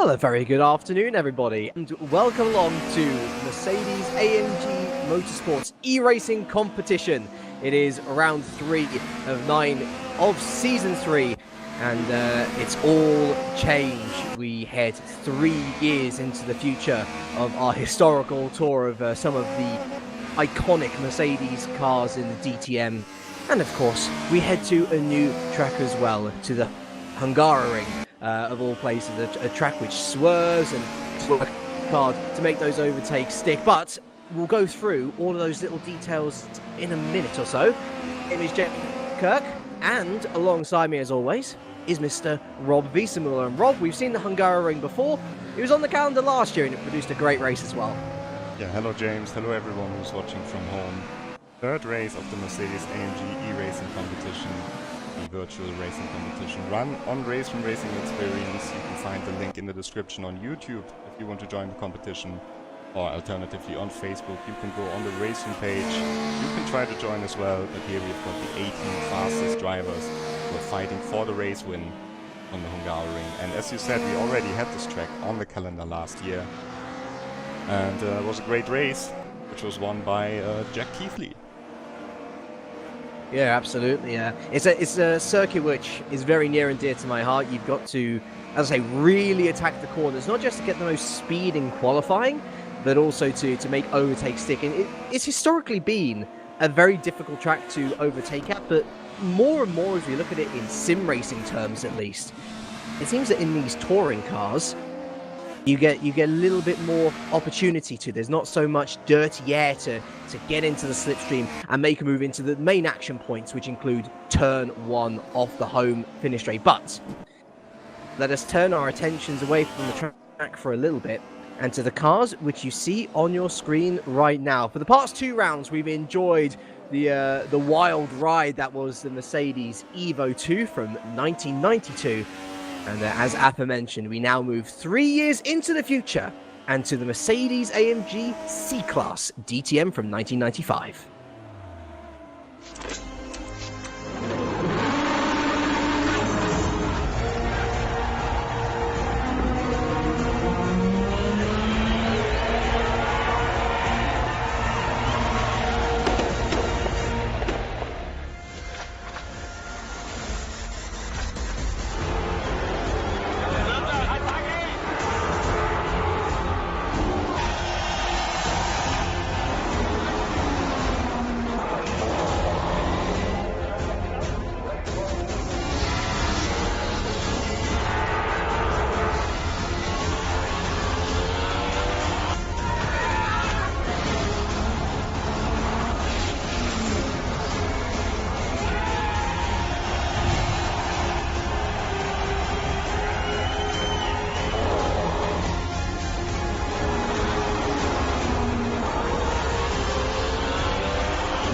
Well, a very good afternoon, everybody, and welcome along to Mercedes AMG Motorsport's eRacing competition. It is round 3 of 9 of Season 3, and it's all change. We head 3 years into the future of our historical tour of some of the iconic Mercedes cars in the DTM. And of course, we head to a new track as well, to the Hungaroring. Of all places, a track which swerves and works hard to make those overtakes stick. But we'll go through all of those little details in a minute or so. My name is James Kirk, and alongside me, as always, is Mr. Rob Wiesemuller. And Rob, we've seen the Hungaroring before. It was on the calendar last year, and it produced a great race as well. Yeah, hello James, hello everyone who's watching from home. Third race of the Mercedes AMG eRacing competition. The virtual racing competition run on Race from Racing Experience. You can find the link in the description on YouTube if you want to join the competition, or alternatively on Facebook. You can go on the racing page. You can try to join as well, but here we've got the 18 fastest drivers who are fighting for the race win on the Hungaroring. And as you said, we already had this track on the calendar last year, and it was a great race, which was won by Jack Keithley. Yeah, absolutely. It's a circuit which is very near and dear to my heart. You've got to, as I say, really attack the corners, not just to get the most speed in qualifying, but also to make overtakes stick. And it's historically been a very difficult track to overtake at, but more and more as we look at it in sim racing terms, at least, it seems that in these touring cars, you get a little bit more opportunity to. There's not so much dirty air to get into the slipstream and make a move into the main action points, which include turn 1 off the home finish straight. But let us turn our attentions away from the track for a little bit and to the cars which you see on your screen right now. For the past 2 rounds, we've enjoyed the wild ride that was the Mercedes Evo 2 from 1992. And as aforementioned, we now move 3 years into the future and to the Mercedes AMG C-Class DTM from 1995.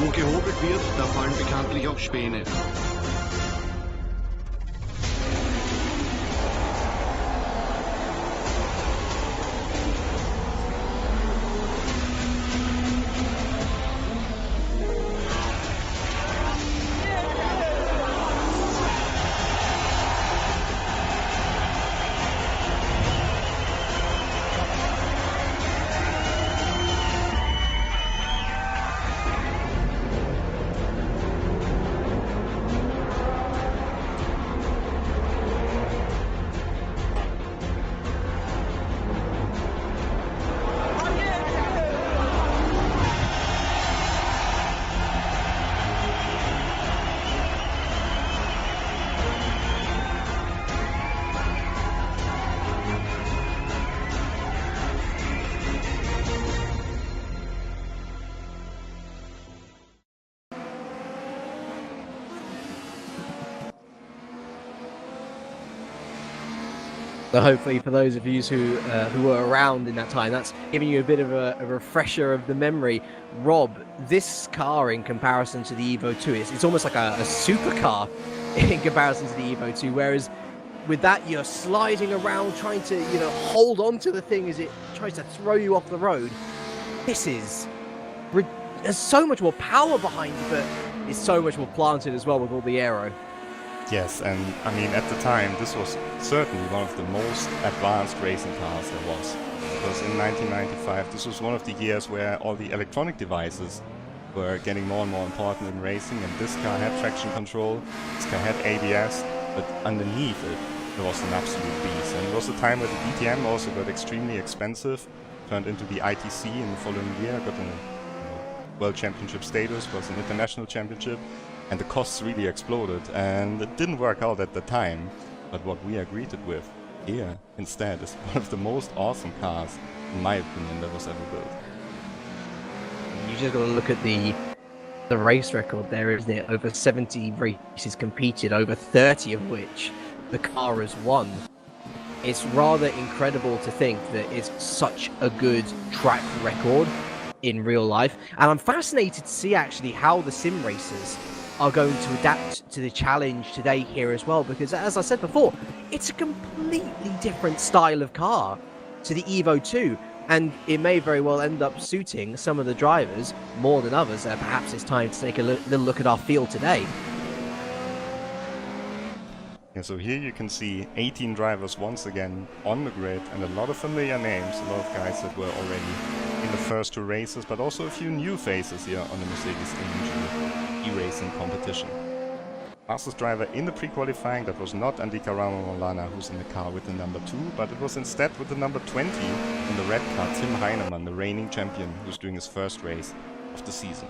Wo gehobelt wird, da fallen bekanntlich auch Späne. So hopefully for those of you who were around in that time, that's giving you a bit of a refresher of the memory. Rob, this car in comparison to the Evo 2, it's almost like a supercar in comparison to the Evo 2, whereas with that you're sliding around trying to, hold on to the thing as it tries to throw you off the road. This is... there's so much more power behind it, but it's so much more planted as well with all the aero. Yes, and I mean at the time this was certainly one of the most advanced racing cars there was. Because in 1995 this was one of the years where all the electronic devices were getting more and more important in racing, and this car had traction control, this car had ABS, but underneath it there was an absolute beast. And it was a time where the DTM also got extremely expensive, turned into the ITC in the following year, got a World Championship status, was an international championship, and the costs really exploded, and it didn't work out at the time. But what we are greeted with here instead is one of the most awesome cars, in my opinion, that was ever built. You just got to look at the race record there, isn't it? Over 70 races competed, over 30 of which the car has won. It's rather incredible to think that it's such a good track record in real life. And I'm fascinated to see actually how the sim racers are going to adapt to the challenge today here as well, because as I said before, it's a completely different style of car to the Evo 2, and it may very well end up suiting some of the drivers more than others. Perhaps it's time to take a little look at our field today. Yeah, so here you can see 18 drivers once again on the grid, and a lot of familiar names, a lot of guys that were already in the first two races, but also a few new faces here on the Mercedes AMG eRacing competition. Fastest driver in the pre-qualifying, that was not Andika Ramanolana, who's in the car with the number 2, but it was instead with the number 20 in the red car, Tim Heinemann, the reigning champion, who's doing his first race of the season.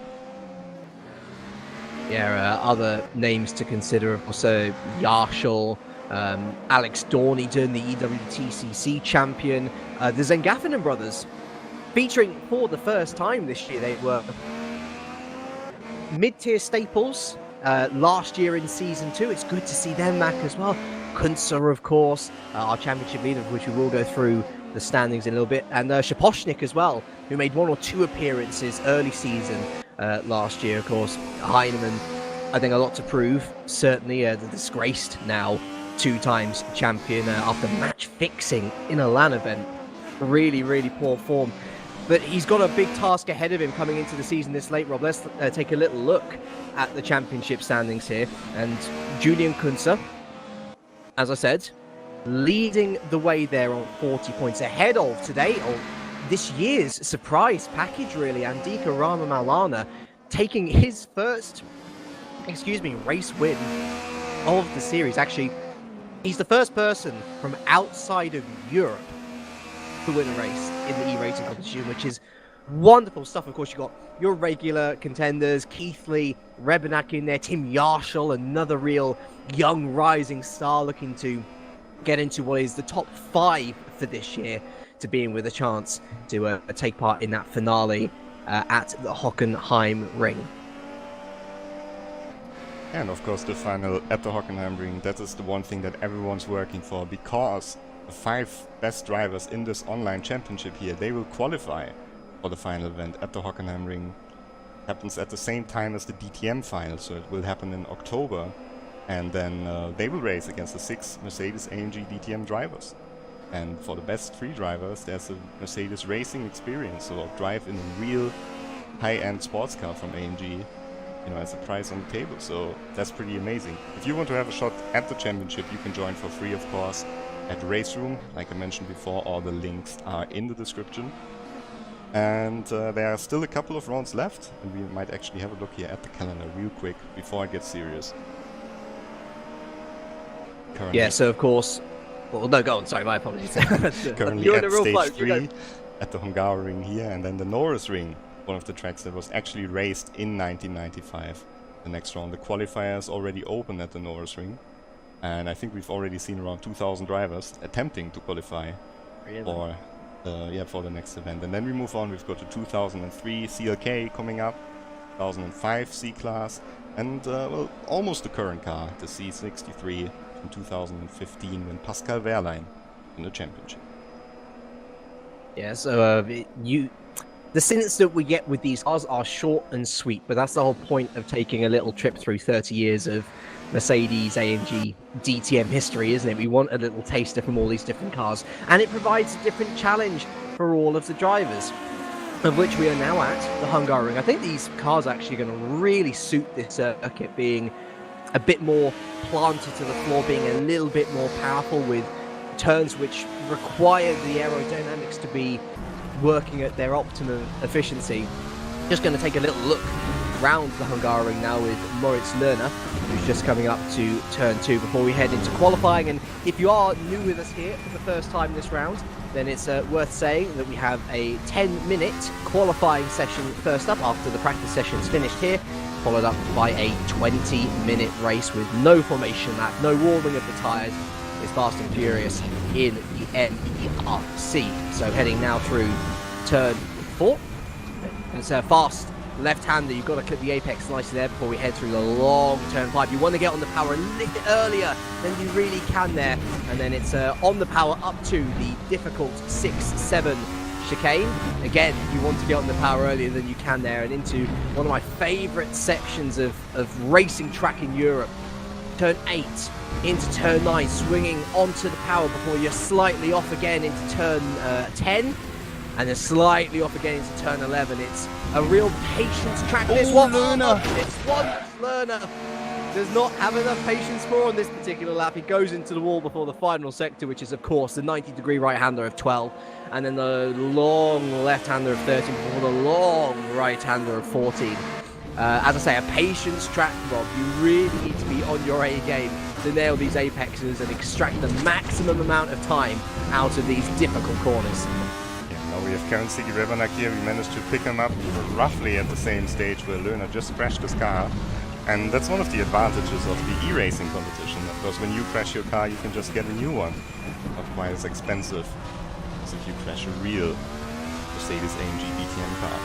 Yeah, other names to consider, also Yarshall, Alex Dornington, the EWTCC champion, the Zengaffinen brothers, featuring for the first time this year. They were mid-tier staples last year in Season 2. It's good to see them back as well. Kunzer, of course, our championship leader, of which we will go through the standings in a little bit, and Shaposhnik as well, who made 1 or 2 appearances early season last year. Of course, Heinemann, I think a lot to prove. Certainly the disgraced now 2 times champion after match fixing in a LAN event. Really, really poor form. But he's got a big task ahead of him coming into the season this late, Rob. Let's take a little look at the championship standings here. And Julian Kunzer, as I said, leading the way there on 40 points, ahead of today, or this year's surprise package, really. Andika Ramamalana taking his first, race win of the series. Actually, he's the first person from outside of Europe to win a race in the e-racing competition, which is wonderful stuff. Of course, you've got your regular contenders, Keithley, Rebenak in there, Tim Yarshall, another real young rising star looking to get into what is the top 5 for this year, to being with a chance to take part in that finale at the Hockenheim Ring. And of course the final at the Hockenheim Ring, that is the one thing that everyone's working for, because the 5 best drivers in this online championship here, they will qualify for the final event at the Hockenheim Ring. Happens at the same time as the DTM final, so it will happen in October, and then they will race against the 6 Mercedes AMG DTM drivers. And for the best 3 drivers, there's a Mercedes racing experience, so drive in a real high-end sports car from AMG, as a prize on the table. So that's pretty amazing. If you want to have a shot at the championship, you can join for free, of course, at Race Room. Like I mentioned before, all the links are in the description. And there are still a couple of rounds left, and we might actually have a look here at the calendar real quick before it gets serious. Currently, Yeah, so of course... Well, no, go on. Sorry, my apologies. currently You're at in a real flow. stage 3 at the Hungaroring here, and then the Norris Ring, one of the tracks that was actually raced in 1995. The next round, the qualifiers already open at the Norris Ring, and I think we've already seen around 2,000 drivers attempting to qualify for the next event. And then we move on. We've got the 2003 CLK coming up, 2005 C-Class, and well, almost the current car, the C63 from 2015, when Pascal Wehrlein in the championship. Yeah, so the stints that we get with these cars are short and sweet, but that's the whole point of taking a little trip through 30 years of Mercedes AMG DTM history, isn't it? We want a little taster from all these different cars, and it provides a different challenge for all of the drivers, of which we are now at the Hungaroring. I think these cars are actually going to really suit this circuit, being a bit more planted to the floor, being a little bit more powerful with turns which require the aerodynamics to be working at their optimum efficiency. Just going to take a little look round the Hungaroring now with Moritz Lerner, who's just coming up to turn 2 before we head into qualifying. And if you are new with us here for the first time this round, then it's worth saying that we have a 10-minute qualifying session first up after the practice session's finished here, followed up by a 20-minute race with no formation lap, no warming of the tyres. It's fast and furious in the MERC. So heading now through turn 4. It's a fast left-hander. You've got to clip the apex nicely there before we head through the long turn 5. You want to get on the power a little bit earlier than you really can there. And then it's on the power up to the difficult 6-7 chicane. Again, you want to get on the power earlier than you can there, and into one of my favourite sections of racing track in Europe. Turn 8 into turn 9, swinging onto the power before you're slightly off again into turn 10, and then slightly off again into turn 11. It's a real patience track. This one, Lerner does not have enough patience for on this particular lap. He goes into the wall before the final sector, which is of course the 90-degree right-hander of 12, and then the long left-hander of 13 before the long right-hander of 14. As I say, a patience track, Rob. You really need to be on your A game to nail these apexes and extract the maximum amount of time out of these difficult corners. Yeah, now we have Karen Sigi-Rebanak here. We managed to pick him up roughly at the same stage where Lerner just crashed his car. And that's one of the advantages of the e-racing competition. Of course, when you crash your car, you can just get a new one. Not quite as expensive as if you crash a real Mercedes AMG DTM car.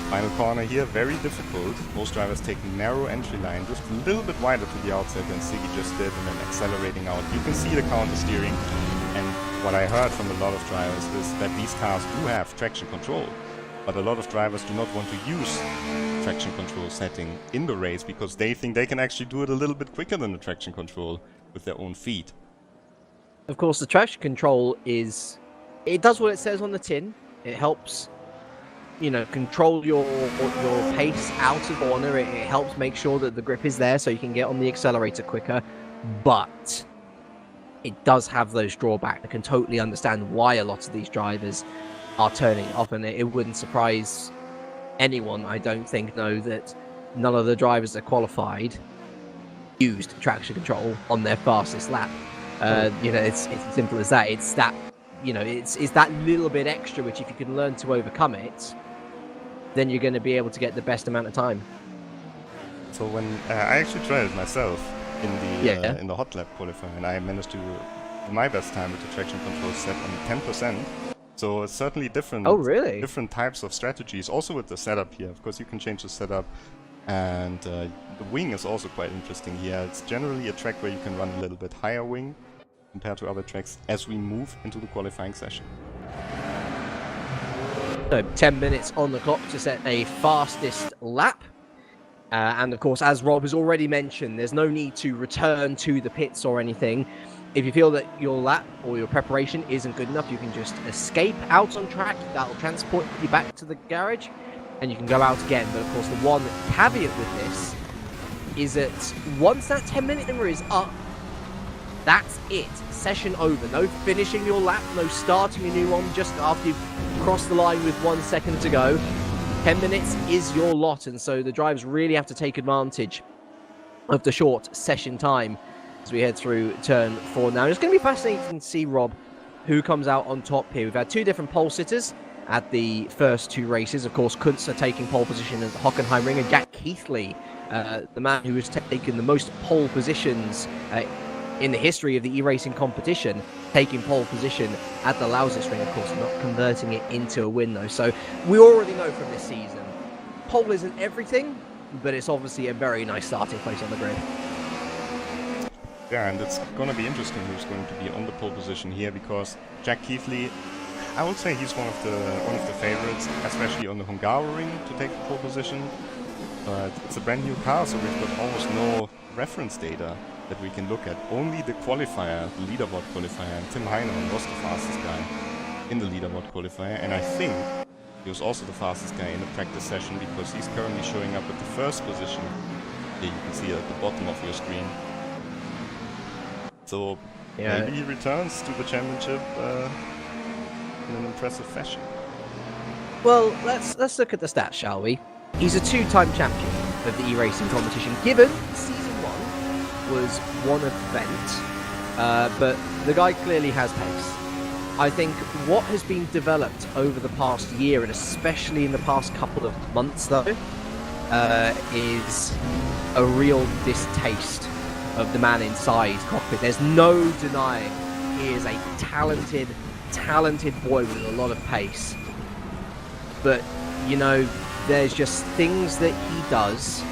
Final corner here, very difficult. Most drivers take narrow entry line, just a little bit wider to the outside than Sigi just did, and then accelerating out. You can see the counter steering, and what I heard from a lot of drivers is that these cars do have traction control, but a lot of drivers do not want to use traction control setting in the race because they think they can actually do it a little bit quicker than the traction control with their own feet. Of course, the traction control it does what it says on the tin. It helps, control your pace out of corner. It helps make sure that the grip is there so you can get on the accelerator quicker. But it does have those drawbacks. I can totally understand why a lot of these drivers are turning it off, and it wouldn't surprise anyone, I don't think, that none of the drivers that qualified used traction control on their fastest lap. It's as simple as that. It's that, it's that little bit extra, which if you can learn to overcome it, then you're going to be able to get the best amount of time. So when I actually tried it myself in the hot lap qualifier, and I managed to do my best time with the traction control set on 10%. So it's certainly different. Oh, really? Different types of strategies. Also with the setup here, of course, you can change the setup, and the wing is also quite interesting here. It's generally a track where you can run a little bit higher wing compared to other tracks as we move into the qualifying session. So 10 minutes on the clock to set a fastest lap. And of course, as Rob has already mentioned, there's no need to return to the pits or anything. If you feel that your lap or your preparation isn't good enough, you can just escape out on track. That'll transport you back to the garage, and you can go out again. But of course, the one caveat with this is that once that 10-minute number is up, that's it. Session over. No finishing your lap, no starting a new one just after you've crossed the line with 1 second to go. 10 minutes is your lot, and so the drivers really have to take advantage of the short session time as we head through turn 4 now. It's going to be fascinating to see, Rob, who comes out on top here. We've had two different pole sitters at the first two races. Of course, Kuntzer taking pole position at the Hockenheimring, and Jack Keithley, the man who has taken the most pole positions in the history of the e-racing competition, taking pole position at the Lausitzring, of course, not converting it into a win though. So we already know from this season, pole isn't everything, but it's obviously a very nice starting place on the grid. Yeah, and it's going to be interesting who's going to be on the pole position here, because Jack Keithley, I would say he's one of the favorites, especially on the Hungaroring, to take the pole position. But it's a brand new car, so we've got almost no reference data that we can look at. Only the qualifier, the leaderboard qualifier, and Tim Heinemann was the fastest guy in the leaderboard qualifier, and I think he was also the fastest guy in the practice session, because he's currently showing up at the first position Here you can see at the bottom of your screen. So Yeah. maybe he returns to the championship in an impressive fashion. Well, let's look at the stats, shall we? He's a two-time champion of the e-racing competition. Given season 1 was one event, but the guy clearly has pace. I think what has been developed over the past year, and especially in the past couple of months, though, is a real distaste of the man inside his cockpit. There's no denying he is a talented boy with a lot of pace. But, you know, there's just things that he does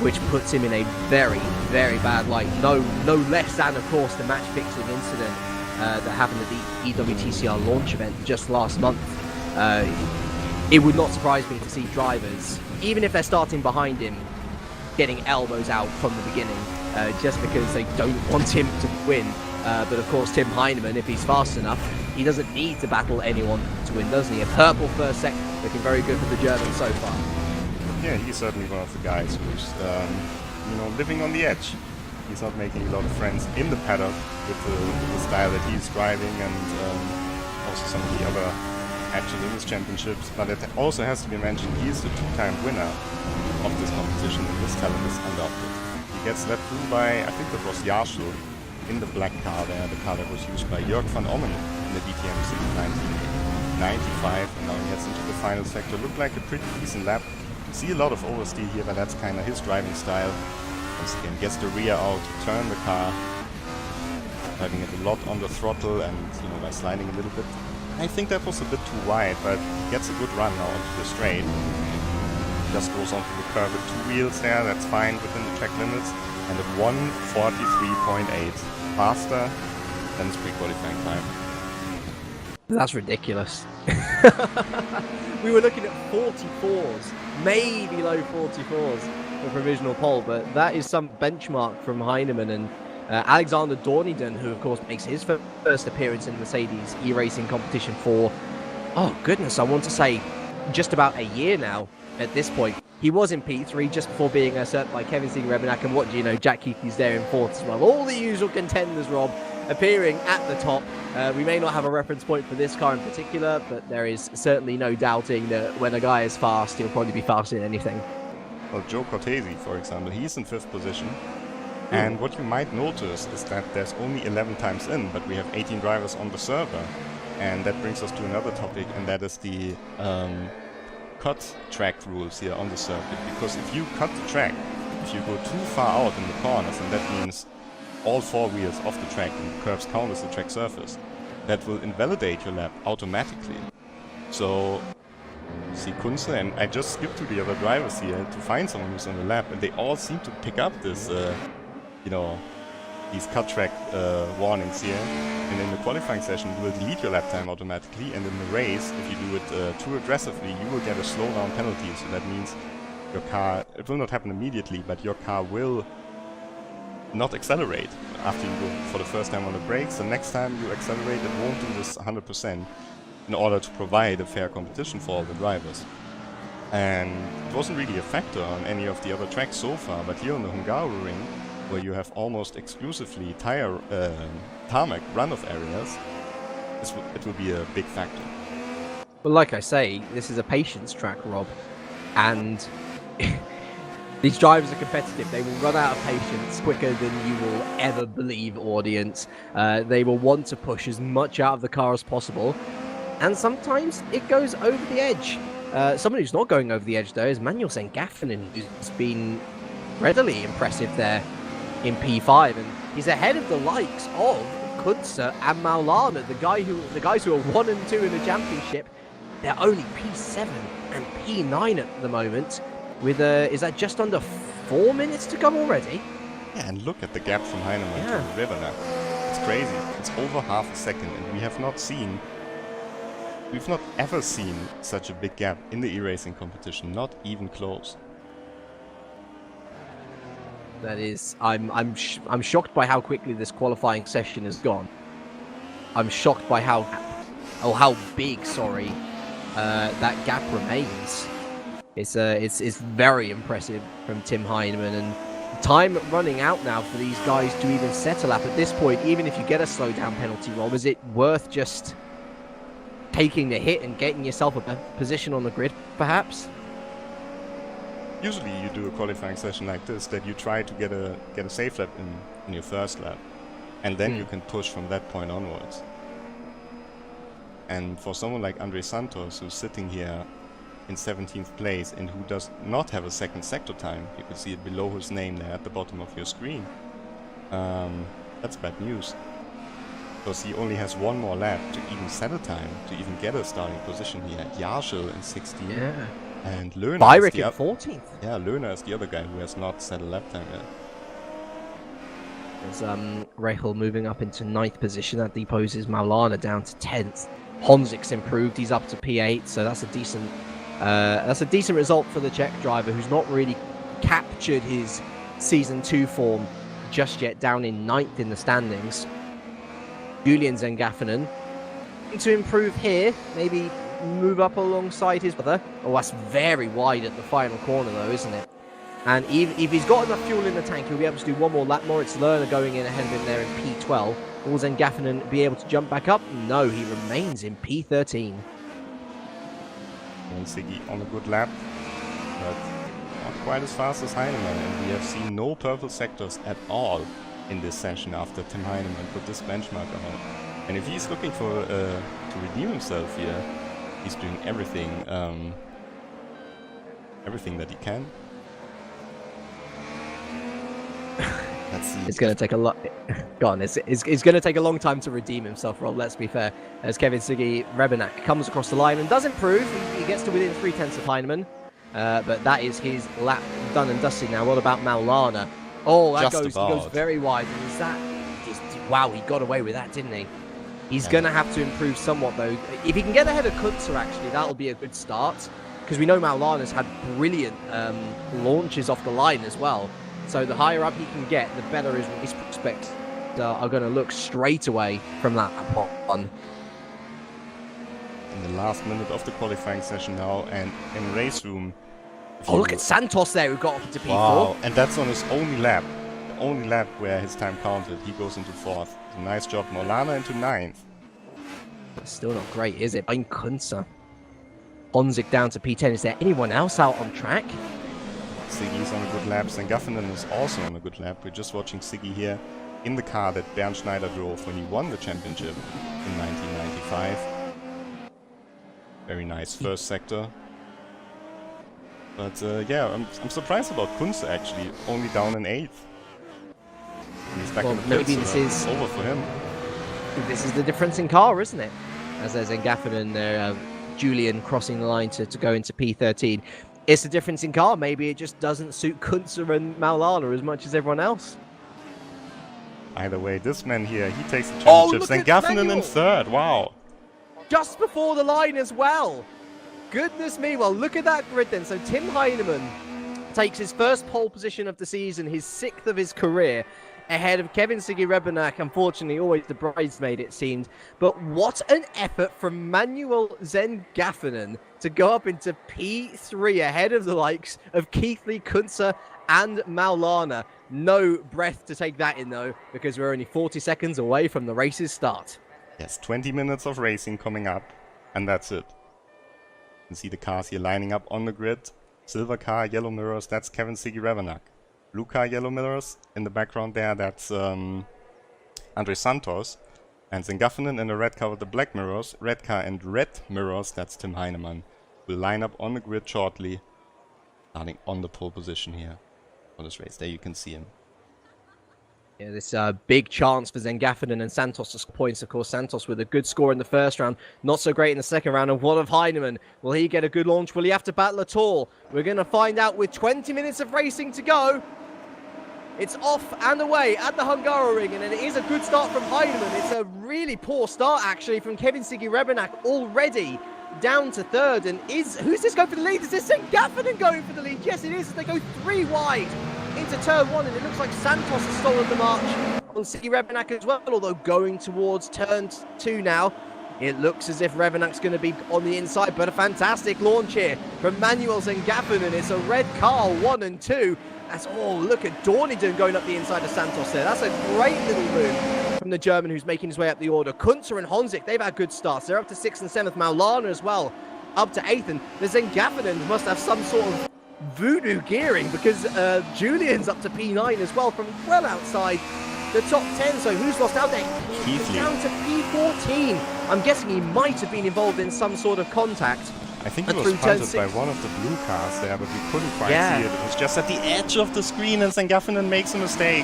which puts him in a very, very bad light. No less than, of course, the match-fixing incident that happened at the EWTCR launch event just last month. It would not surprise me to see drivers, even if they're starting behind him, getting elbows out from the beginning, just because they don't want him to win. But of course, Tim Heinemann, if he's fast enough, he doesn't need to battle anyone to win, doesn't he? A purple first sector, looking very good for the German so far. Yeah, he's certainly one of the guys who's, living on the edge. He's not making a lot of friends in the paddock with the style that he's driving, and also some of the other actual English championships. But it also has to be mentioned, he's the two-time winner of this competition, and this talent is undoubted. He gets led through by, I think that was Jarschel, in the black car there, the car that was used by Jörg van Ommen in the DTM season 1995, and now he heads into the final sector. Looked like a pretty decent lap. See a lot of oversteer here, but that's kind of his driving style. Once again, gets the rear out, turn the car, driving it a lot on the throttle and, by sliding a little bit. I think that was a bit too wide, but he gets a good run now onto the straight. Just goes onto the curve with two wheels there, that's fine within the track limits. And at 1:43.8, faster than his pre-qualifying time. That's ridiculous. We were looking at 44s, maybe low 44s for provisional pole, but that is some benchmark from Heinemann and Alexander Dorniden, who of course makes his first appearance in the Mercedes e-racing competition for, oh goodness, I want to say just about a year now at this point. He was in P3 just before being usurped by Kevin Siegen-Rebenak, and what do you know, Jack Keithy's there in fourth as well. All the usual contenders, Rob, appearing at the top. We may not have a reference point for this car in particular, but there is certainly no doubting that when a guy is fast, he'll probably be faster than anything. Well, Joe Cortese, for example, he's in 5th position. And what you might notice is that there's only 11 times in, but we have 18 drivers on the server. And that brings us to another topic, and that is the cut track rules here on the circuit. Because if you cut the track, if you go too far out in the corners, and that means all four wheels off the track and the curbs count as the track surface, that will invalidate your lap automatically. So, see Kunze, and I just skipped to the other drivers here to find someone who's on the lap, and they all seem to pick up this, these cut track warnings here. And in the qualifying session, you will delete your lap time automatically, and in the race, if you do it too aggressively, you will get a slowdown penalty. So that means your car, it will not happen immediately, but your car will not accelerate after you go for the first time on the brakes. The next time you accelerate, it won't do this 100% in order to provide a fair competition for all the drivers. And it wasn't really a factor on any of the other tracks so far, but here on the Hungaroring, where you have almost exclusively tarmac runoff areas, it will be a big factor. Well, like I say, this is a patience track, Rob, and these drivers are competitive. They will run out of patience quicker than you will ever believe, audience. They will want to push as much out of the car as possible, and sometimes it goes over the edge. Someone who's not going over the edge, though, is Manuel Saint-Gaffinen, who's been readily impressive there in P5, and he's ahead of the likes of Kunze and Maulana, the guys who are 1 and 2 in the championship. They're only P7 and P9 at the moment, with is that just under 4 minutes to go already? Yeah, and look at the gap from Heinemann to Rebenak. It's crazy. It's over half a second, and we've not ever seen such a big gap in the e-racing competition, not even close. That is, I'm shocked by how quickly this qualifying session has gone. I'm shocked by how big, that gap remains. It's very impressive from Tim Heinemann, and time running out now for these guys to even set a lap at this point. Even if you get a slow down penalty, Rob, is it worth just taking the hit and getting yourself a position on the grid, perhaps? Usually you do a qualifying session like this, that you try to get a safe lap in your first lap, and then you can push from that point onwards. And for someone like Andre Santos, who's sitting here in 17th place and who does not have a second sector time, you can see it below his name there at the bottom of your screen, that's bad news. Because he only has one more lap to even set a time, to even get a starting position here. Yarshel in 16th. Yeah. And Löhner Bayrick in 14th. Yeah, Löhner is the other guy who has not set a lap time yet. There's Rachel moving up into 9th position. That deposes Maulana down to 10th. Honzik's improved. He's up to P8, so that's a decent result for the Czech driver, who's not really captured his Season 2 form just yet, down in 9th in the standings. Julian Zengafinen to improve here, maybe move up alongside his brother. Oh, that's very wide at the final corner though, isn't it? And if he's got enough fuel in the tank, he'll be able to do one more lap. Moritz Lerner going in ahead of him there in P12. Will Zengafinen be able to jump back up? No, he remains in P13. And Siggy on a good lap, but not quite as fast as Heinemann. And we have seen no purple sectors at all in this session after Tim Heinemann put this benchmark on. And if he's looking for to redeem himself here, he's doing everything, everything that he can. Let's see. It's going to take a lot. Go on. It's going to take a long time to redeem himself, Rob. Let's be fair. As Kevin Siggy Rebenak comes across the line and does improve, he gets to within 3/10 of Heinemann. But that is his lap done and dusted now. What about Maulana? Oh, that goes very wide. And is that? Wow, he got away with that, didn't he? He's going to have to improve somewhat, though. If he can get ahead of Kunzer, actually, that'll be a good start. Because we know Maulana's had brilliant launches off the line as well. So the higher up he can get, the better his race prospects are going to look straight away from that one. In the last minute of the qualifying session now, and in race room. Oh, look at Santos there, who got up into P4. Wow, and that's on his only lap. The only lap where his time counted. He goes into 4th. Nice job, Maulana into 9th. That's still not great, is it? Ein Kunzer. Honzik down to P10. Is there anyone else out on track? Siggy's on a good lap. Zengafinen is also on a good lap. We're just watching Siggy here in the car that Bernd Schneider drove when he won the championship in 1995. Very nice first sector. But yeah, I'm surprised about Kunze actually, only down in 8th. He's back in the pits, maybe this is over for him. This is the difference in car, isn't it? As there's Zengafinen there, Julian crossing the line to go into P13. It's the difference in car. Maybe it just doesn't suit Kunze and Maulana as much as everyone else. Either way, this man here, he takes the championship. Zengafinen in 3rd. Wow. Just before the line as well. Goodness me. Well, look at that grid then. So Tim Heinemann takes his first pole position of the season, his 6th of his career, ahead of Kevin Siggy Rebenak. Unfortunately, always the bridesmaid, it seemed. But what an effort from Manuel Zengafinen to go up into P3 ahead of the likes of Keithley, Kunze and Maulana. No breath to take that in, though, because we're only 40 seconds away from the race's start. Yes, 20 minutes of racing coming up, and that's it. You can see the cars here lining up on the grid. Silver car, yellow mirrors, that's Kevin Siggy Rebenak. Blue car, yellow mirrors. In the background there, that's Andre Santos. And Zengafinen in the red car with the black mirrors. Red car and red mirrors, that's Tim Heinemann. Will line up on the grid shortly. Starting on the pole position here for this race. There you can see him. Yeah, this big chance for Zengafinen and Santos to score points. Of course, Santos with a good score in the first round. Not so great in the second round. And what of Heinemann? Will he get a good launch? Will he have to battle at all? We're going to find out with 20 minutes of racing to go. It's off and away at the Hungaroring, and it is a good start from Heinemann. It's a really poor start, actually, from Kevin Siggy Rebenak, already down to 3rd. And who's this going for the lead? Is this Zengafinen going for the lead? Yes, it is. They go 3 wide into turn 1, and it looks like Santos has stolen the march on Siggy Rebenak as well, although going towards turn 2 now. It looks as if Revenak's going to be on the inside, but a fantastic launch here from Manuels and Gaffinen. It's a red car, 1 and 2. That's look at Dorniden going up the inside of Santos there. That's a great little move from the German who's making his way up the order. Kunter and Honzik, they've had good starts. They're up to 6th and 7th. Maulana as well, up to 8th. And the Gaffinen must have some sort of voodoo gearing because Julian's up to P9 as well from well outside the top 10. So who's lost out there? He's down to P14. I'm guessing he might have been involved in some sort of contact. I think he was spotted by one of the blue cars there, but we couldn't quite see it. It was just at the edge of the screen, and then Gaffinen makes a mistake.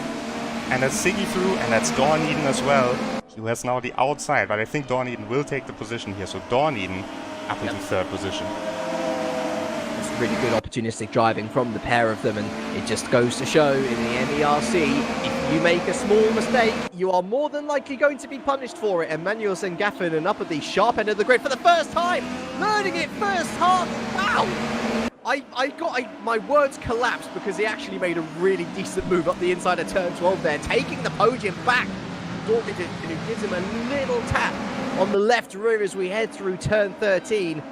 And that's Siggy through, and that's Dorniden as well, who has now the outside, but I think Dorniden will take the position here. So Dorniden up into 3rd position. Really good opportunistic driving from the pair of them, and it just goes to show in the MERC, if you make a small mistake, you are more than likely going to be punished for it. And Manuels and Gaffinen up at the sharp end of the grid for the first time, learning it first half. Wow! My words collapsed because he actually made a really decent move up the inside of turn 12 there, taking the podium back. Dorniden, who gives him a little tap on the left rear as we head through turn 13.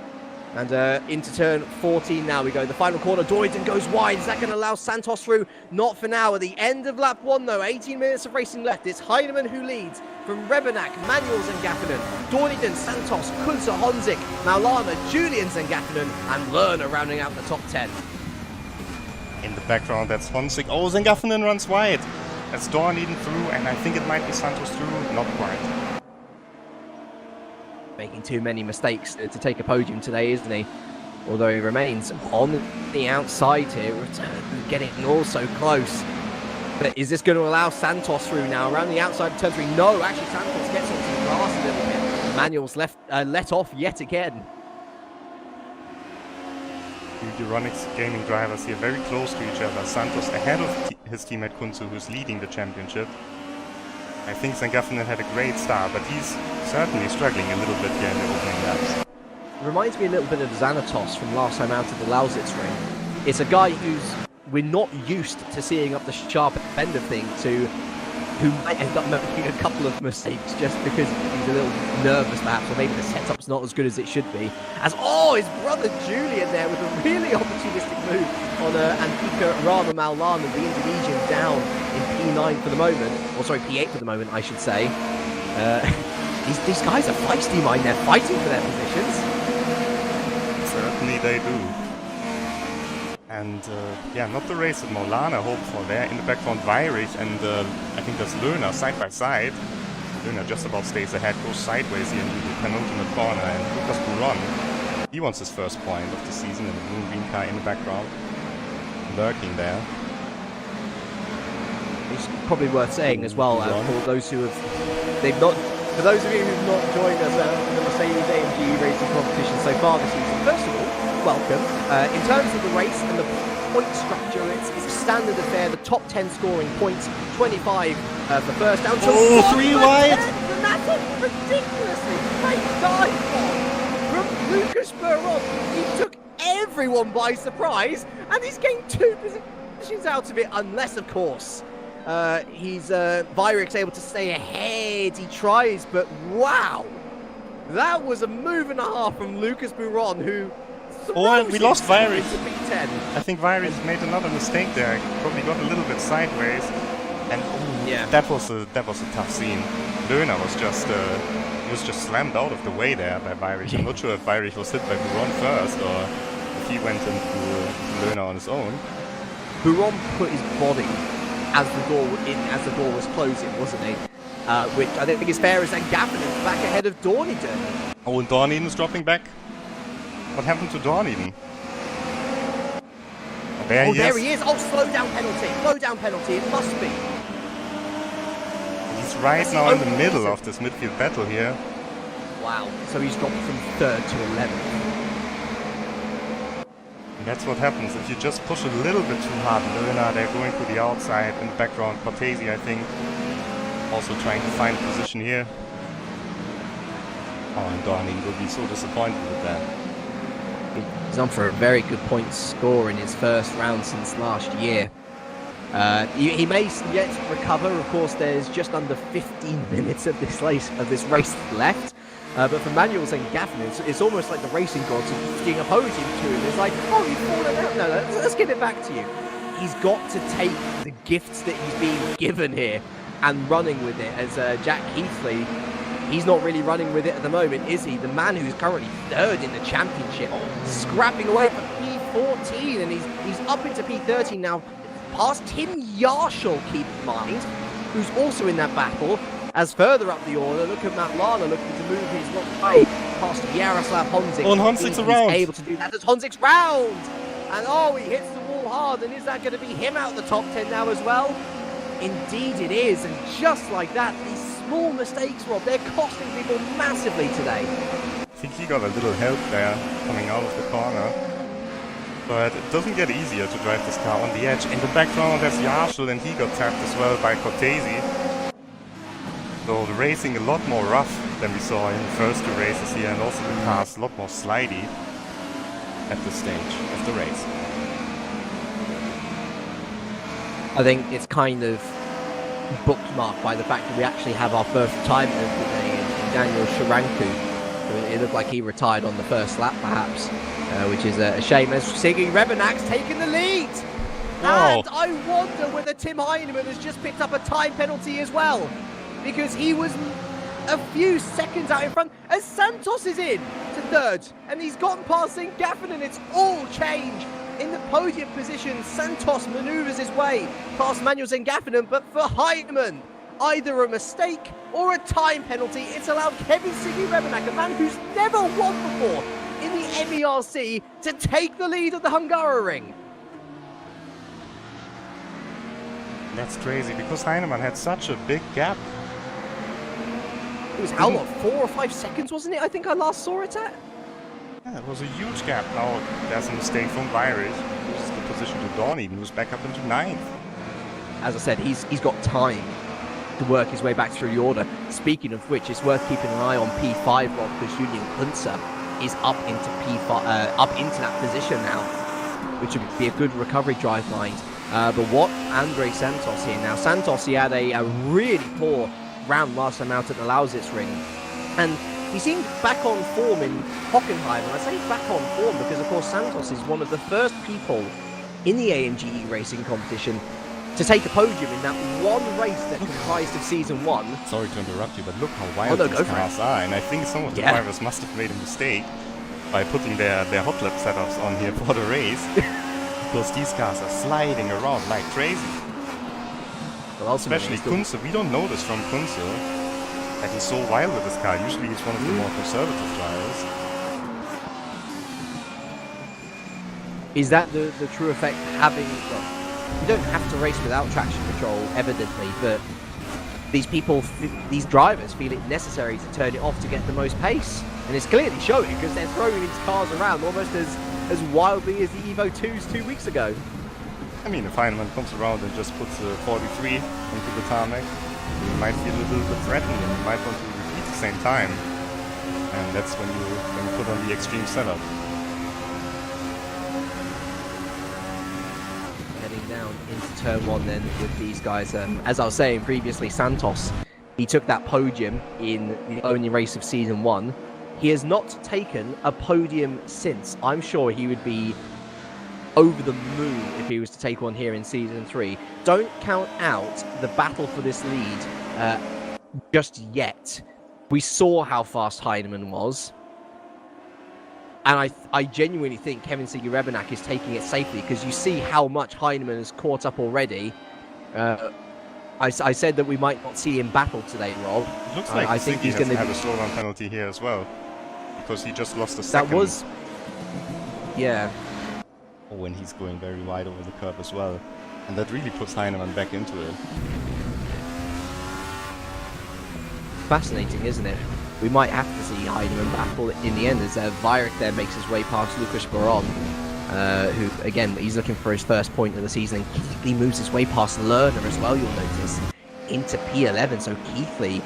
And into turn 14 now we go. The final corner, Dorniden goes wide. Is that going to allow Santos through? Not for now. At the end of lap 1 though, 18 minutes of racing left. It's Heinemann who leads from Revenak, Manuels and Gaffinen. Dorniden, Santos, Kunze, Honzik, Maulana, Julians and Gaffinen, and Lerner rounding out the top 10. In the background, that's Honzik. Oh, then Gaffinen runs wide. That's Dorniden through, and I think it might be Santos through. Not quite. Making too many mistakes to take a podium today, isn't he? Although he remains on the outside here, getting also close. But is this going to allow Santos through now around the outside of turn 3? No, actually Santos gets onto the grass a little bit. Manuel's let off yet again. The Euronics gaming drivers here very close to each other. Santos ahead of his teammate Kunze, who's leading the championship. I think Gaffinen had a great start, but he's certainly struggling a little bit here in the opening laps. Reminds me a little bit of Xanatos from last time out at the Lausitz ring. It's a guy we're not used to seeing up the sharp end of things, who might end up making a couple of mistakes just because he's a little nervous perhaps, or maybe the setup's not as good as it should be. As, his brother Julian there with a really opportunistic move on Andika Rama Maulana, the Indonesian, down in P9 for the moment, or sorry, P8 for the moment, I should say. These guys are feisty, mind. They're fighting for their positions. Certainly they do. And not the race that Maulana hoped for there. In the background, Weyrich and I think that's Lerner side by side. Lerner just about stays ahead, goes sideways here into the penultimate corner, and Lucas Buron, he wants his first point of the season in the blue-green car in the background, lurking there. It's probably worth saying as well for those who for those of you who've not joined us in the Mercedes AMG racing competition so far this season, first of all, welcome. In terms of the race and the point structure, it's a standard affair. The top 10 scoring points, 25 for first down. Oh, 3 wide! And that's a ridiculously great dive from Lucas Buron. He took everyone by surprise, and he's gained 2 positions out of it, unless, of course, Weirich's able to stay ahead. He tries, but wow! That was a move and a half from Lucas Buron, who... and we lost Weyrich. P10. I think Weyrich made another mistake there. Probably got a little bit sideways, and that was a tough scene. Lerner was just slammed out of the way there by Weyrich. I'm not sure if Weyrich was hit by Buron first or if he went into Lerner on his own. Buron put his body as the door was closing, wasn't he? Which I don't think is fair, as Gaffinen's back ahead of Dorniden. Oh, and Dorniden's dropping back. What happened to Dorniden? There he is. Oh, slow down penalty. It must be. He's right now in the middle of this midfield battle here. Wow. So he's dropped from 3rd to 11th. And that's what happens if you just push a little bit too hard. Lerner, they're going to the outside. In the background, Cortesi, I think, also trying to find a position here. Oh, and Dorniden will be so disappointed with that. He's on for a very good point score in his first round since last year. He may yet recover. Of course, there's just under 15 minutes of this race left. But for Manuels and Gaffin, it's almost like the racing gods are gifting a podium to him. It's like, oh, you've fallen out. No, let's give it back to you. He's got to take the gifts that he's being given here and running with it. As Jack Heatley, he's not really running with it at the moment, is he? The man who's currently third in the championship, scrapping away for P14, and he's up into P13 now, past Tim Yarshall, keep in mind, who's also in that battle. As further up the order, look at Matt Lana looking to move his long way past Jaroslav Honzik. On Honzik's around. He's able to do that as Honzik's round. And oh, he hits the wall hard. And is that going to be him out the top 10 now as well? Indeed it is. And just like that, these small mistakes, Rob, they're costing people massively today. I think he got a little help there coming out of the corner. But it doesn't get easier to drive this car on the edge. In the background, there's Yarshall, and he got tapped as well by Cortese. So the racing a lot more rough than we saw in the first two races here, and also the car's a lot more slidey at this stage of the race. I think it's kind of bookmarked by the fact that we actually have our first retirement of the day in Daniel Sharanku. It looked like he retired on the first lap, perhaps, which is a shame, as Sigi Rebinak's taken the lead. Wow. And I wonder whether Tim Heinemann has just picked up a time penalty as well, because he was a few seconds out in front as Santos is in to third, and he's gotten past Gaffin, and it's all changed. In the podium position, Santos manoeuvres his way past Manuel Zengaffinen, but for Heinemann, either a mistake or a time penalty. It's allowed Kevin Sigi Rebenak, a man who's never won before in the MERC, to take the lead of the Hungaroring. That's crazy, because Heinemann had such a big gap. It was how long? 4 or 5 seconds, wasn't it? I think I last saw it at. Yeah, it was a huge gap. Now there's a mistake from Weirich. He loses the position to Dorney, moves back up into 9th. As I said, he's got time to work his way back through the order. Speaking of which, it's worth keeping an eye on P5, Rob, because Julian Kunze is up into P5, up into that position now, which would be a good recovery drive line. But what Andre Santos here now? Santos, he had a really poor round last time out at the Lausitz ring, and he seemed back on form in Hockenheim. And I say back on form because, of course, Santos is one of the first people in the AMG eRacing competition to take a podium in that one race that comprised of Season 1. Sorry to interrupt you, but look how wild these cars are. And I think some of the drivers must have made a mistake by putting their hot lap setups on here for the race. Because these cars are sliding around like crazy. Well, especially Kunze. We don't know this from Kunze, that he's so wild with this car. Usually he's one of the more conservative drivers. Is that the true effect having... Well, you don't have to race without traction control, evidently, but these people, these drivers feel it necessary to turn it off to get the most pace. And it's clearly showing, because they're throwing these cars around almost as wildly as the Evo 2s 2 weeks ago. I mean, if Heinemann comes around and just puts a 43 into the tarmac, you might feel a little bit threatened, and you might want to repeat the same time. And that's when you put on the extreme setup. Heading down into turn 1 then with these guys. As I was saying previously, Santos, he took that podium in the only race of Season 1. He has not taken a podium since. I'm sure he would be over the moon if he was to take one here in Season 3. Don't count out the battle for this lead just yet. We saw how fast Heinemann was. And I genuinely think Kevin Sigi Rebenak is taking it safely, because you see how much Heinemann has caught up already. I said that we might not see him battle today, Rob. It looks like I think he's going to have a slowdown penalty here as well, because he just lost a second. That was... Yeah. When he's going very wide over the curb as well. And that really puts Heinemann back into it. Fascinating, isn't it? We might have to see Heinemann battle in the end, as Weirich there makes his way past Lucas Baron, who, again, he's looking for his first point of the season. And Keithley moves his way past Lerner as well, you'll notice, into P11. So Keithley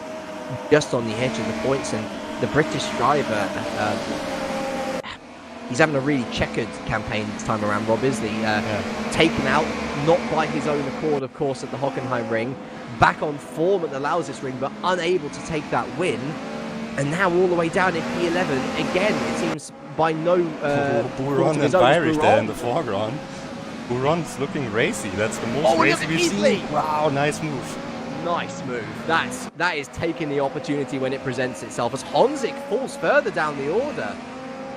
just on the edge of the points, and the British driver, he's having a really checkered campaign this time around, Rob, isn't he? Taken out, not by his own accord, of course, at the Hockenheim ring. Back on form at the Lausitz ring, but unable to take that win. And now all the way down in P11. Again, it seems by no... Buron and Bayerich there in the foreground. Buron's looking racy. That's the most racy we've seen. Wow, nice move. Nice move. That is taking the opportunity when it presents itself, as Honzik falls further down the order.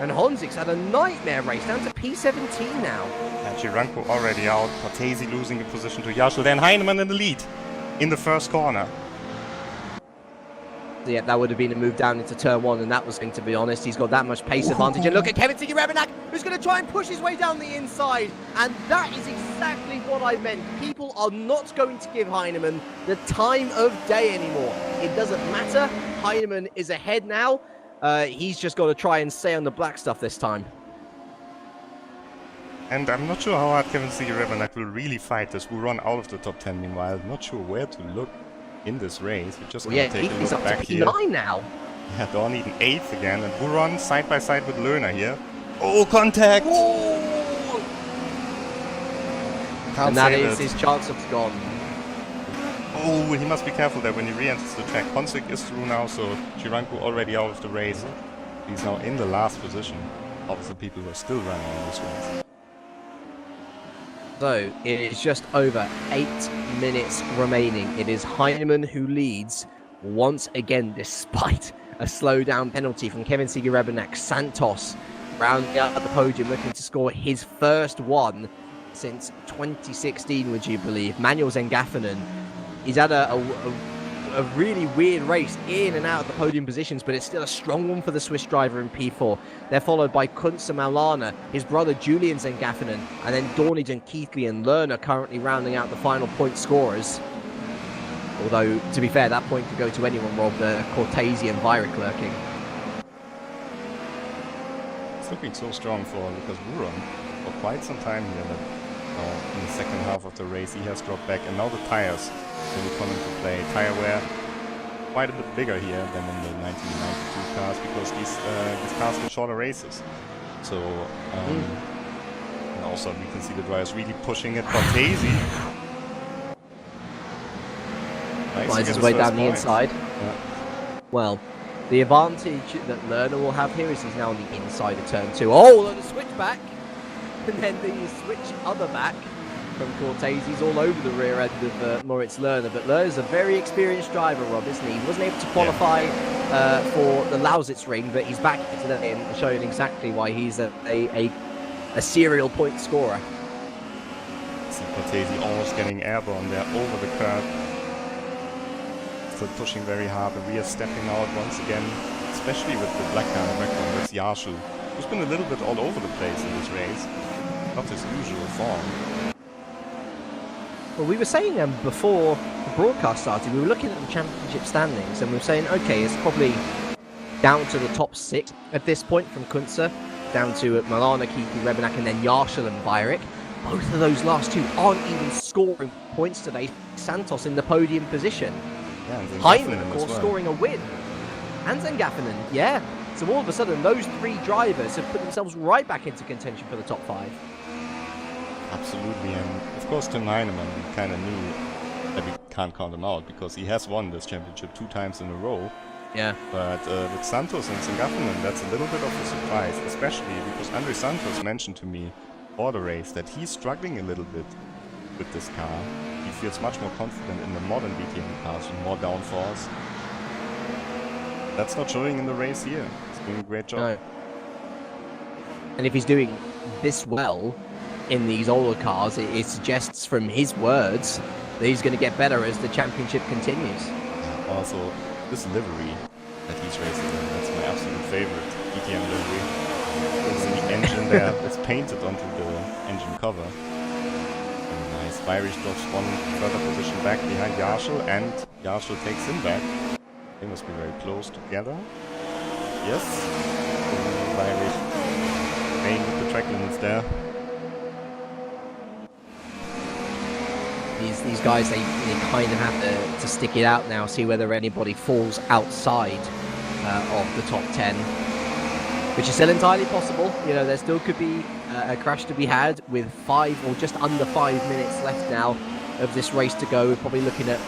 And Honzik's had a nightmare race, down to P17 now. And Chiranko already out. Cortesi losing the position to Jaschel. Then Heinemann in the lead in the first corner. Yeah, that would have been a move down into turn 1, and that was going to be honest. He's got that much pace advantage. And look at Kevin Rebenak, who's going to try and push his way down the inside. And that is exactly what I meant. People are not going to give Heinemann the time of day anymore. It doesn't matter. Heinemann is ahead now. He's just got to try and stay on the black stuff this time. And I'm not sure how hard Kevin Rebenak will really fight this. We'll run out of the top 10 meanwhile. Not sure where to look in this race. We're just going to take a look back here. He's up to P9 now. Yeah, Dorn even 8th again. And Buron side by side with Lerner here. Oh, contact! Oh! And that is his chance of gone. Oh, he must be careful there when he re-enters the track. Honzik is through now, so Chiranko already out of the race. He's now in the last position of the people who are still running in this race. So, it is just over 8 minutes remaining. It is Heinemann who leads once again, despite a slowdown penalty from Kevin Rebenak. Santos rounding out the podium, looking to score his first one since 2016, would you believe? Manuel Zengaffinen, he's had a really weird race in and out of the podium positions, but it's still a strong one for the Swiss driver in P4. They're followed by Kunze Maulana, his brother Julian Zengaffinen, and then Dorniden, Keithley and Lerner currently rounding out the final point scorers. Although, to be fair, that point could go to anyone, Rob, the Cortesi and Bayerich lurking. It's looking so strong for Lucas Buron for quite some time here. That in the second half of the race he has dropped back, and now the tires will come into play. Tire wear quite a bit bigger here than in the 1992 cars, because these cars get shorter races. So and also we can see the drivers really pushing it. Cortesi finds his way down the inside. Yeah. Well, the advantage that Lerner will have here is he's now on the inside of turn 2. Oh, the switch back! And then the switch other back from Cortesi's all over the rear end of Moritz Lerner. But Lerner's a very experienced driver, Rob, isn't he? He wasn't able to qualify for the Lausitz ring, but he's back here today and showing exactly why he's a serial point scorer. See Cortesi almost getting airborne there over the curb. Still pushing very hard. The rear stepping out once again, especially with the black car in the background. That's Jaschel, who's been a little bit all over the place in this race. Not his usual form. Well, we were saying before the broadcast started, we were looking at the championship standings, and we were saying, okay, it's probably down to the top 6 at this point, from Kunze down to Maulana, Keithley, Rebenak, and then Jaschel and Bayerich. Both of those last two aren't even scoring points today. Santos in the podium position. Yeah, Heinemann, of course, scoring a win. And Zengaffinen, yeah. So all of a sudden, those 3 drivers have put themselves right back into contention for the top 5. Absolutely, and of course Tim Heinemann, we kind of knew that we can't count him out, because he has won this championship 2 times in a row. Yeah. But with Santos and Zengaffinen, that's a little bit of a surprise, especially because Andre Santos mentioned to me for the race that he's struggling a little bit with this car. He feels much more confident in the modern DTM cars with more downforce. That's not showing in the race here. He's doing a great job. No. And if he's doing this well in these older cars, it suggests from his words that he's going to get better as the championship continues. Also, this livery that he's racing in, that's my absolute favorite DTM livery. It's the engine there, it's painted onto the engine cover. And nice. Bayerich drops one further position back behind Jaschel, and Jaschel takes him back. They must be very close together. Yes. Bayerich playing with the track limits there. These guys, they kind of have to stick it out now, see whether anybody falls outside of the top 10, which is still entirely possible. You know, there still could be a crash to be had with 5 or just under 5 minutes left now of this race to go. We're probably looking at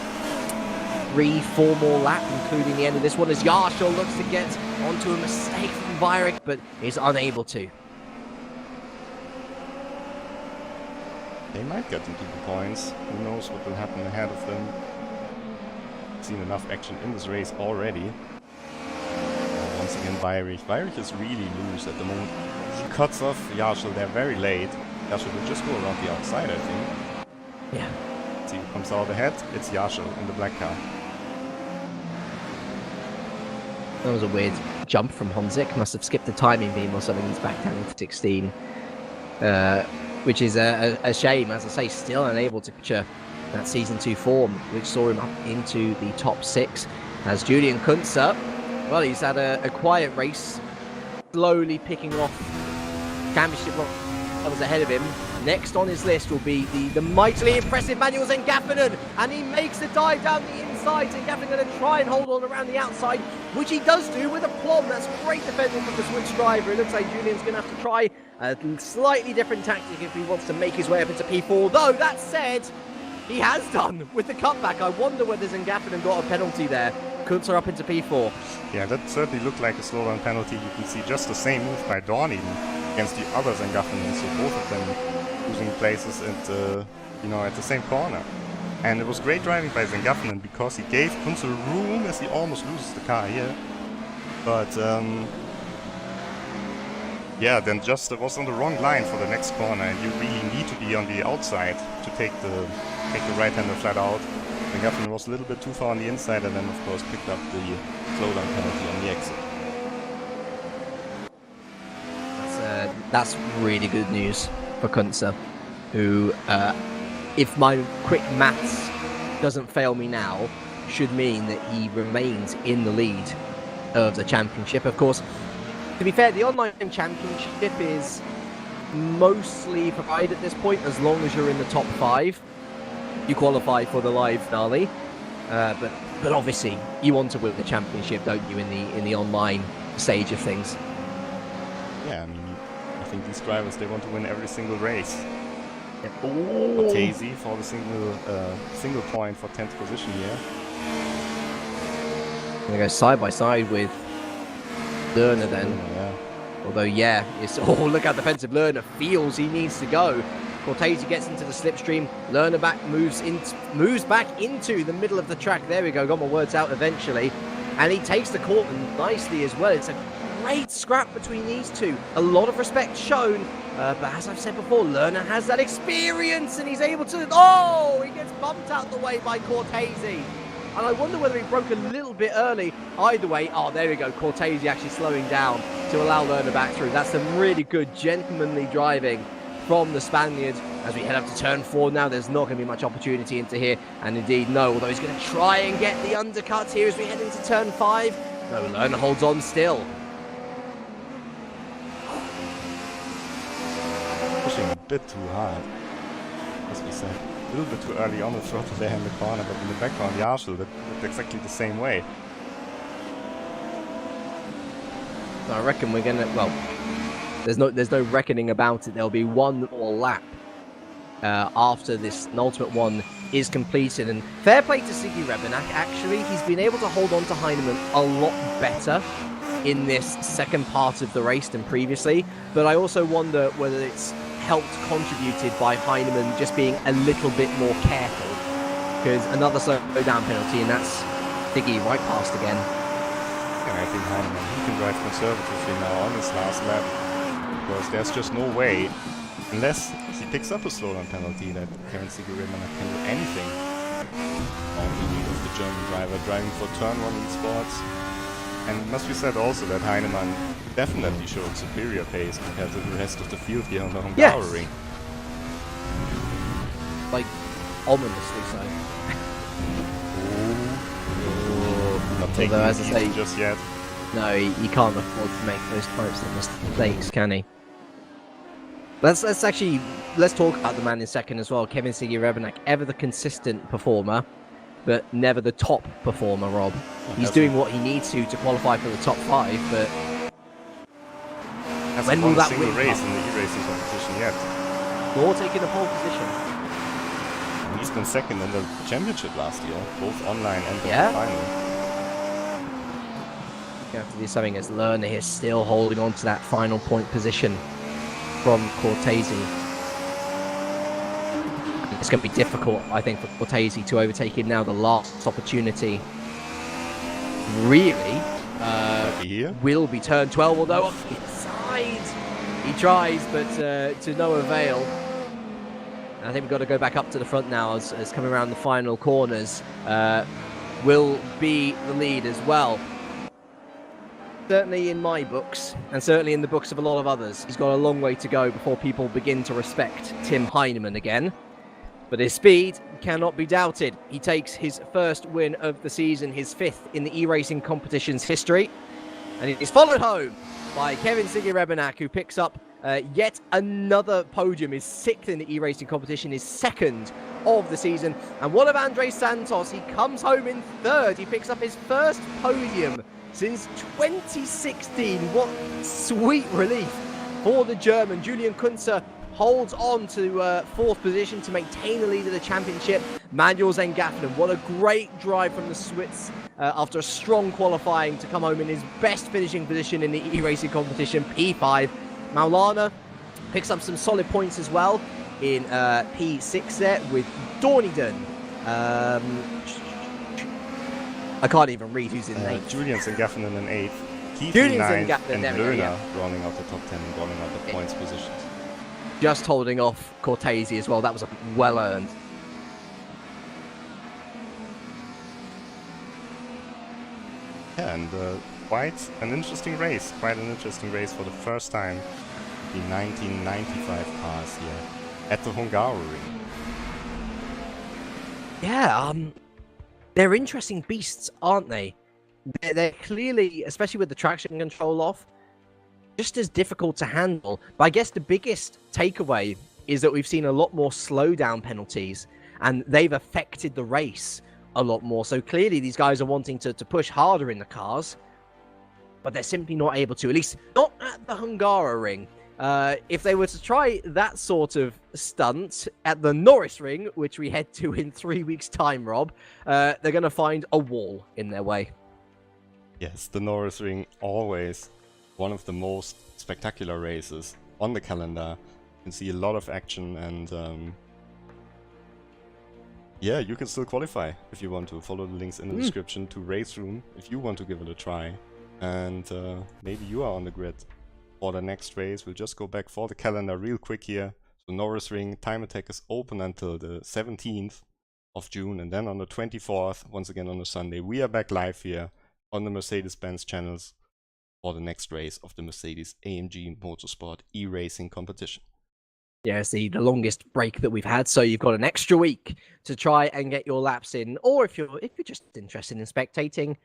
3-4 more laps, including the end of this one, as Yarshall looks to get onto a mistake from Weirich, but is unable to. They might get into the points. Who knows what will happen ahead of them. Seen enough action in this race already. Once again, Weirich. Weirich is really loose at the moment. He cuts off Yarshall there very late. Yarshall will just go around the outside, I think. Yeah. See who comes out ahead. It's Yarshall in the black car. That was a weird jump from Honzik. Must have skipped the timing beam or something. He's back down to 16. Which is a shame. As I say, still unable to capture that Season 2 form, which saw him up into the top 6. As Julian Kunze, well, he's had a quiet race, slowly picking off championship that was ahead of him. Next on his list will be the mightily impressive Manuel Zengaffinen, and he makes the dive down the inside. Zengaffinen going to try and hold on around the outside, which he does do with aplomb. That's great defending from the Switch driver. It looks like Julian's going to have to try a slightly different tactic if he wants to make his way up into P4. Though, that said, he has done with the cutback. I wonder whether Zengaffinen got a penalty there. Kunze up into P4. Yeah, that certainly looked like a slowdown penalty. You can see just the same move by Dawn even against the other Zengaffinen. So both of them losing places at at the same corner. And it was great driving by Zengaffinen because he gave Kunze room as he almost loses the car here. But yeah, then just was on the wrong line for the next corner, and you really need to be on the outside to take the right-hander flat out. Zengaffinen was a little bit too far on the inside, and then of course picked up the slowdown penalty on the exit. That's really good news for Kunze, who, if my quick maths doesn't fail me now, should mean that he remains in the lead of the championship. Of course, to be fair, the online championship is mostly provided at this point. As long as you're in the top 5, you qualify for the live finale. But obviously, you want to win the championship, don't you, in the online stage of things? Yeah, I mean, I think these drivers, they want to win every single race. Ooh. Cortese for the single point for 10th position here. Gonna go side by side with Lerner then. Yeah. Although, yeah, it's look how defensive Lerner feels he needs to go. Cortese gets into the slipstream. Lerner moves back into the middle of the track. There we go. Got my words out eventually, and he takes the corner nicely as well. It's a great scrap between these two. A lot of respect shown. But as I've said before, Lerner has that experience, and he's able to... Oh, he gets bumped out the way by Cortese. And I wonder whether he broke a little bit early. Either way, oh, there we go. Cortese actually slowing down to allow Lerner back through. That's some really good gentlemanly driving from the Spaniard. As we head up to turn 4 now, there's not going to be much opportunity into here. And indeed, no, although he's going to try and get the undercuts here as we head into turn 5. No, Lerner holds on still. Pushing a bit too hard, as we said. A little bit too early on the throttle there in the corner, but in the background, Yarshall looked exactly the same way. So I reckon we're gonna, well, there's no reckoning about it. There'll be one more lap after this Ultimate 1 is completed. And fair play to Siggy Rebenak, actually. He's been able to hold on to Heinemann a lot better in this second part of the race than previously. But I also wonder whether it's helped contributed by Heinemann just being a little bit more careful, because another slowdown penalty, and that's Siggy right past again. And I think Heinemann, he can drive conservatively now on this last lap, because there's just no way, unless he picks up a slowdown penalty, that Karen Siggy Rebenak can do anything on the lead of the German driver driving for turn 1 in sports. And it must be said also that Heinemann definitely showed superior pace compared to the rest of the field here on the Hungaroring. Yes. Like, ominously so. Not taking as I say, just yet. No, he can't afford to make those types of mistakes, can he? Let's talk about the man in second as well. Kevin Siggy Rebenak, ever the consistent performer, but never the top performer, Rob. He's doing what he needs to qualify for the top 5, but when will that win race in the e-racing competition yet? Nor taking the pole position. He's been second in the championship last year, both online and the final. You have to do something as Lerner here, still holding on to that final point position from Cortese. It's going to be difficult, I think, for Cortese to overtake him now. The last opportunity really will be turn 12, although off the inside. He tries, but to no avail. I think we've got to go back up to the front now as coming around the final corners will be the lead as well. Certainly in my books, and certainly in the books of a lot of others, he's got a long way to go before people begin to respect Tim Heinemann again. But his speed cannot be doubted. He takes his first win of the season, his 5th in the e-racing competition's history. And he's followed home by Kevin Siggy-Rebenak, who picks up yet another podium, his 6th in the e-racing competition, his 2nd of the season. And one of Andres Santos, he comes home in 3rd. He picks up his first podium since 2016. What sweet relief for the German. Julian Kunze holds on to 4th position to maintain the lead of the championship. Manuel Zengaffnen, what a great drive from the Swiss after a strong qualifying to come home in his best finishing position in the e-racing competition, P5. Maulana picks up some solid points as well in P6 there with Dorniden. I can't even read who's in 8th. Julian Zengaffnen in 8th. Keith Julian in 9th, Zengaffnen, and there we go, Lerner rounding out the top 10 and rounding out the points positions. Just holding off Cortese as well. That was well earned. Yeah, and quite an interesting race. Quite an interesting race for the first time in 1995 cars here at the Hungaroring. Yeah, they're interesting beasts, aren't they? They're clearly, especially with the traction control off, just as difficult to handle. But I guess the biggest takeaway is that we've seen a lot more slowdown penalties, and they've affected the race a lot more. So clearly these guys are wanting to push harder in the cars, but they're simply not able to, at least not at the Hungaroring. If they were to try that sort of stunt at the Norris Ring, which we head to in 3 weeks' time, Rob, they're going to find a wall in their way. Yes, the Norris Ring, always one of the most spectacular races on the calendar. You can see a lot of action, and yeah, you can still qualify if you want to. Follow the links in the description to Race Room if you want to give it a try. And maybe you are on the grid for the next race. We'll just go back for the calendar real quick here. So Norris Ring Time Attack is open until the 17th of June, and then on the 24th, once again on a Sunday, we are back live here on the Mercedes-Benz channels for the next race of the Mercedes AMG Motorsport eRacing competition. Yeah, it's the longest break that we've had, so you've got an extra week to try and get your laps in. Or if you're just interested in spectating,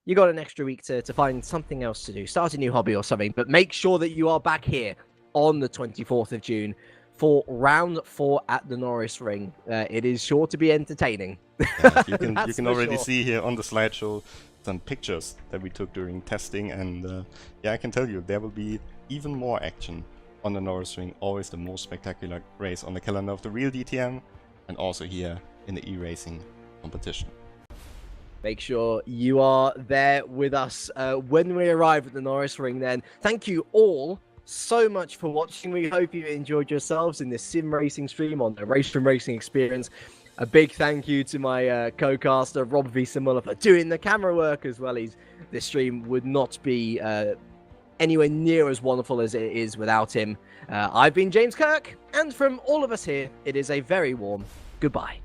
you got an extra week to find something else to do, start a new hobby or something. But make sure that you are back here on the 24th of June for round 4 at the Norris Ring. It is sure to be entertaining. Yeah, you can already see here on the slideshow some pictures that we took during testing, and yeah, I can tell you there will be even more action on the Norris Ring. Always the most spectacular race on the calendar of the real DTM, and also here in the e-racing competition. Make sure you are there with us when we arrive at the Norris Ring then. Thank you all so much for watching. We hope you enjoyed yourselves in this sim racing stream on the Race From Racing experience. A big thank you to my co-caster, Rob V. Simula, for doing the camera work as well. This stream would not be anywhere near as wonderful as it is without him. I've been James Kirk, and from all of us here, it is a very warm goodbye.